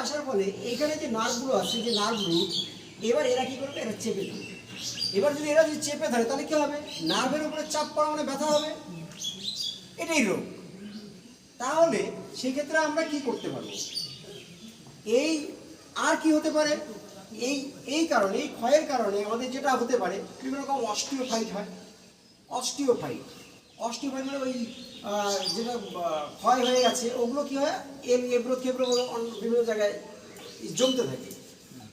আসার ফলে এখানে যে নার্ভগুলো আছে, যে নার্ভ রুট, এবার এরা কি করবে, এরা চেপে ধরবে। এবার যদি এরা যদি চেপে ধরে তাহলে কি হবে, নার্ভের উপরে চাপ পড়া মানে ব্যথা হবে, এটাই রোগ। তাহলে সেক্ষেত্রে আমরা কি করতে পারবো, এই আর কি হতে পারে, এই কারণে, এই ক্ষয়ের কারণে আমাদের যেটা হতে পারে, বিভিন্ন রকম অস্টিওফাইট হয়। অস্টিওফাইট মানে ওই যেটা ক্ষয় হয়ে গেছে ওগুলো কি হয়, এবড়ো খেবড়ো বিভিন্ন জায়গায় জমতে থাকে,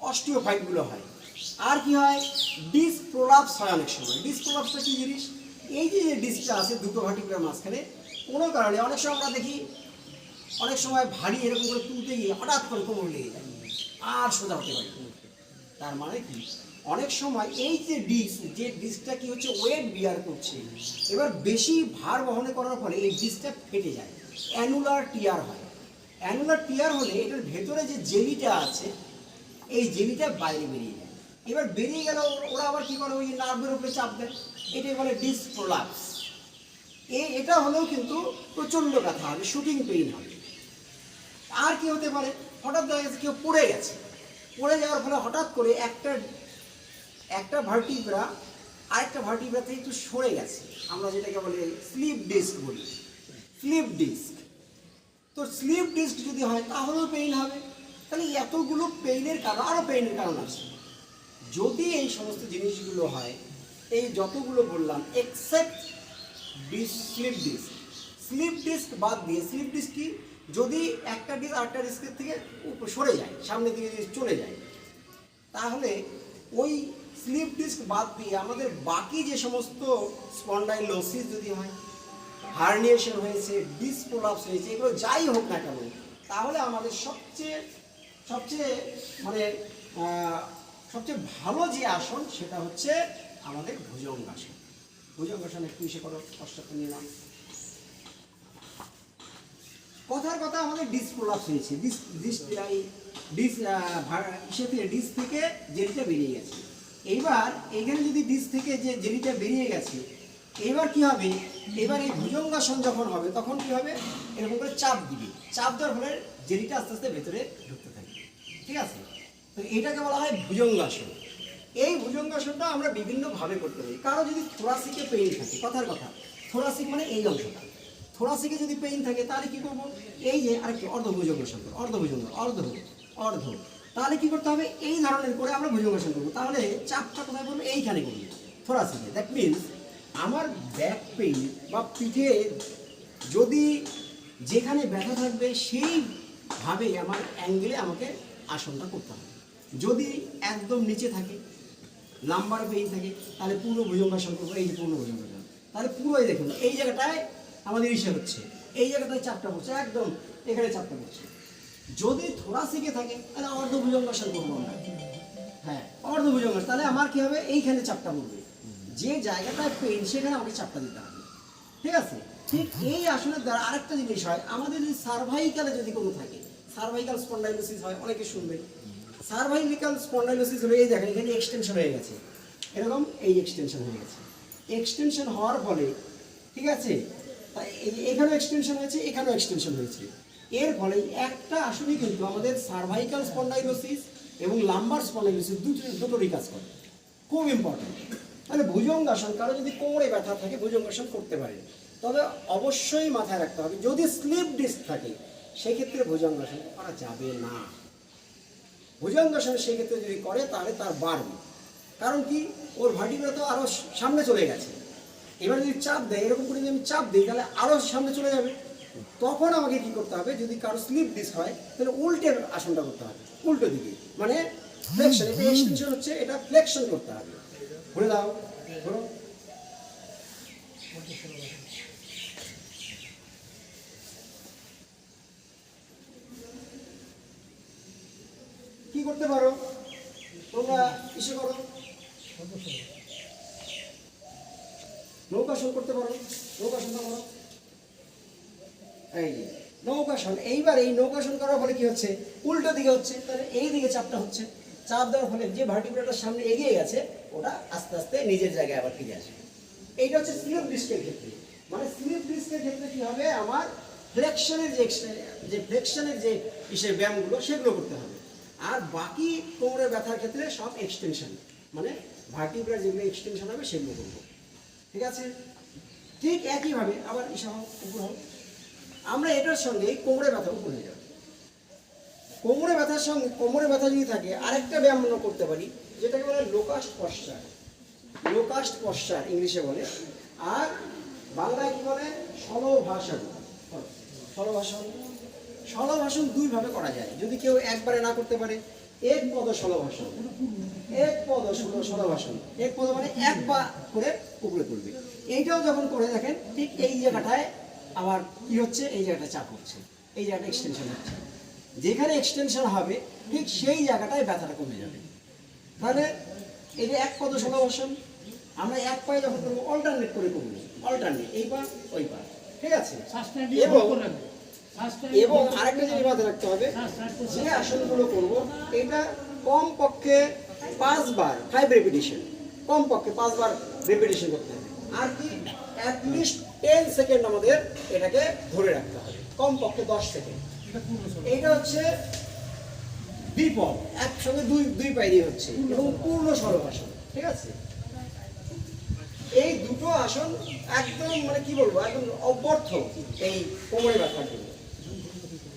অস্টিওফাইটগুলো হয়। আর কি হয়, ডিস্ক প্রোলাপস হয় অনেক সময়। ডিস্ক প্রোলাপসটা কি জিনিস, এই যে ডিস্কটা আছে দুটো ভার্টিব্রার মাঝখানে, কোনো কারণে অনেক সময় আমরা দেখি, অনেক সময় ভারী এরকম করে তুলতে গিয়ে হঠাৎ করে কোমর লেগে যায় আর সোজা হতে পারে। তার মানে কি, অনেক সময় এই যে ডিস্কটা কি হচ্ছে, ওয়েট বিয়ার করছে, এবার বেশি ভার বহন করার ফলে এই ডিস্কটা ফেটে যায়, অ্যানুলার টিয়ার হয়। অ্যানুলার টিয়ার হলে এটার ভেতরে যে জেলিটা আছে, এই জেলিটা বাইরে বেরিয়ে যায়। এবার বেরিয়ে গেল, ওরা আবার কি করে, ওই নার্ভের উপরে চাপ দেয়, এটাই বলে ডিস্ক প্রোলাপস। এটা হলেও কিন্তু প্রচণ্ড ব্যথা হবে, শুটিং পেইন হবে। আর কি হতে পারে, হঠাৎ দেখা গেছে কেউ পড়ে গেছে, পড়ে যাওয়ার ফলে হঠাৎ করে একটা ভার্টিব্রা আরেকটা ভার্টিব্রা থেকে একটু সরে গেছে, আমরা যেটাকে বলে স্লিপ ডিস্ক বলি, স্লিপ ডিস্ক। তো স্লিপ ডিস্ক যদি হয় তাহলেও পেইন হবে। তাহলে এতগুলো পেইনের কারণ, আরও পেইনের কারণ আছে। যদি এই সমস্ত জিনিসগুলো হয়, এই যতগুলো বললাম except slip disc, slip disc বাদ দিয়ে, স্লিপ ডিস্ক কি, যদি একটা ডিস্ক আরেকটা ডিস্কের থেকে সরে যায়, সামনের দিকে যদি চলে যায়, তাহলে ওই স্লিপ ডিস্ক বাদ দিয়ে আমাদের বাকি যে সমস্ত স্পন্ডাইলোসিস যদি হয়, হার্নিয়েশন হয়েছে, ডিস্ক প্রোলাপস হয়েছে, এগুলো যাই হোক না কেন, তাহলে আমাদের সবচেয়ে ভালো যে আসন সেটা হচ্ছে আমাদের ভুজঙ্গাসন। ভুজঙ্গাসন একটু ইসে করো, কষ্ট নিয়ে নাও। কথার কথা, আমাদের ডিস্ক প্রোলাপস হয়েছে, ডিস্ক থেকে জেলিটা বেরিয়ে গেছে। এইবার এখানে যদি ডিস্ক থেকে যে জেলিটা বেরিয়ে গেছে, এবার কি হবে, এবার এই ভুজঙ্গাসন যখন হবে তখন কি হবে, এরকম করে চাপ দিবে, চাপ দেওয়ার ফলে জেলিটা আস্তে আস্তে ভেতরে ঢুকতে থাকবে, ঠিক আছে। তো এটাকে বলা হয় ভুজঙ্গাসন। এই ভুজঙ্গাসনটা আমরা বিভিন্নভাবে করতে পারি। কারো যদি থোরাসিকে পেইন থাকে, কথার কথা, থোরাসিক মানে এই অংশটা, থোরাসিকে যদি পেইন থাকে তাহলে কি করবো, এই যে আরেকটি অর্ধভুজঙ্গাসন করবো, অর্ধ, তাহলে কি করতে হবে, এই ধরনের করে আমরা ভুজঙ্গাসন করবো। তাহলে চাপটা কোথায় করবো, এইখানে করবো, থোরাসিকে। দ্যাট মিনস আমার ব্যাক পেইন বা পিঠে যদি যেখানে ব্যথা থাকবে সেইভাবে আমার অ্যাঙ্গেলে আমাকে আসনটা করতে হবে। যদি একদম নিচে থাকে, লাম্বার পেইন থাকে, তাহলে পূর্ণ ভুজঙ্গাসন করবো, এই যে পূর্ণ ভুজঙ্গাসন, তাহলে পুরোই দেখুন এই জায়গাটায় আমাদের ইসে হচ্ছে, এই জায়গাটায় চাপটা পড়ছে, একদম এখানে চাপটা পড়ছে। যদি থোরাসিকে থাকে তাহলে অর্ধভুজঙ্গাসন করবো আমরা, হ্যাঁ অর্ধভুজঙ্গাসন, তাহলে আমার কি হবে, এইখানে চাপটা পড়বে, যে জায়গাটায় পেইন সেখানে আমাকে চাপটা দিতে হবে, ঠিক আছে। ঠিক এই আসনের দ্বারা আরেকটা জিনিস হয়, আমাদের যদি সার্ভাইকালে যদি কোনো থাকে, সার্ভাইকাল স্পন্ডাইলোসিস হয়, অনেকে শুনবেন। সার্ভাইকাল স্পন্ডাইলোসিস হলে এই দেখেন এখানে এক্সটেনশন হয়ে গেছে, এরকম এই এক্সটেনশন হয়ে গেছে। এক্সটেনশন হওয়ার ফলে, ঠিক আছে, এখানেও এক্সটেনশন হয়েছে, এখানেও এক্সটেনশন হয়েছে। এর ফলে একটা আসলে কিন্তু আমাদের সার্ভাইকাল স্পন্ডাইলোসিস এবং লাম্বার স্পন্ডাইলোসিস দুটোরই কাজ করে, খুব ইম্পর্টেন্ট। মানে ভুজঙ্গাসন, কারো যদি কোমরে ব্যথা থাকে ভুজঙ্গাসন করতে পারে, তবে অবশ্যই মাথায় রাখতে হবে যদি স্লিপ ডিস্ক থাকে সেক্ষেত্রে ভুজঙ্গাসন করা যাবে না। ভুজঙ্গাসন সেক্ষেত্রে যদি করে তাহলে তার বাড়বে, কারণ কি, ওর ভার্টিব্রা তো আরও সামনে চলে গেছে। এবার যদি চাপ দেয়, এরকম করে যদি আমি চাপ দিই তাহলে আরও সামনে চলে যাবে। তখন আমাকে কি করতে হবে, যদি কারো স্লিপ ডিস্ক হয় তাহলে উল্টে আসনটা করতে হবে, উল্টো দিকে, মানে ফ্লেকশন। এটা এক্সটেনশন হচ্ছে, এটা ফ্লেকশন করতে হবে। ঘুরে দাও, ঘুরো। কি করতে পারো তোমরা, ইসে করো, নৌকাসন করতে পারো, নৌকাসনটা করো, এই নৌকাসন। এইবার এই নৌকাসন করার ফলে কি হচ্ছে, উল্টো দিকে হচ্ছে, তাহলে এই দিকে চাপটা হচ্ছে, চাপ দেওয়ার ফলে যে ভার্টিব্রাটার সামনে এগিয়ে গেছে ওটা আস্তে আস্তে নিজের জায়গায় আবার ফিরে আসবে। এইটা হচ্ছে স্লিপ ডিস্কের ক্ষেত্রে। মানে স্লিপ ডিস্কের ক্ষেত্রে কি হবে, আমার ফ্লেকশনের যে ইসের ব্যায়ামগুলো সেগুলো করতে হবে। আর বাকি কোমরের ব্যথার ক্ষেত্রে সব এক্সটেনশন, মানে ভার্টিব্রা যেগুলো এক্সটেনশন হবে সেগুলো করবো। ঠিক আছে? ঠিক একইভাবে আবার উপর হোক, আমরা এটার সঙ্গে কোমরে ব্যথা উপর হয়ে যাবে। কোমরে ব্যথার সঙ্গে কোমরে ব্যথা যদি থাকে আরেকটা ব্যায়াম আমরা করতে পারি, যেটাকে বলে লোকাস্ট পশ্চার। লোকাস্ট পশ্চার ইংলিশে বলে, আর বাংলায় কি বলে স্থলভাষণ। স্থলভাষণ, স্থলভাষণ দুইভাবে করা যায়। যদি কেউ একবারে না করতে পারে, এক পদ স্থলভাষণ, এক পদ স্থলভাষণ। এক পদ মানে এক পা করে উপরে তুলবে। এইটাও যখন করে দেখেন ঠিক এই জায়গাটায় আবার কি হচ্ছে, এই জায়গাটা চাপ হচ্ছে, এই জায়গাটা এক্সটেনশন হচ্ছে। যেখানে এক্সটেনশন হবে ঠিক সেই জায়গাটায় ব্যথাটা কমে যাবে। তাহলে এই যে এক পদ স্থলভাষণ, আমরা এক পায়ে যখন করবো অল্টারনেট করে করবো, অল্টারনেট, এই পা ওই পা। ঠিক আছে? এবং আরেকটা জিনিস মাথায় রাখতে হবে, যে আসনগুলো করবো এটা কম পক্ষে 5 বার, 5 রেপিটেশন, কম পক্ষে 5 বার রেপিটেশন করতে হবে। আর কি অ্যাটলিস্ট 10 সেকেন্ড আমাদের এটাকে ধরে রাখতে হবে, কম পক্ষে 10 সেকেন্ড। এইটা হচ্ছে দ্বিপদ, একসঙ্গে দুই পায়ে দিয়ে হচ্ছে, এবং পূর্ণ স্থলভাষণ। ঠিক আছে? এই দুটো আসন একদম মানে কি বলবো, একদম অব্যর্থ এই কোমরে ব্যথার জন্য।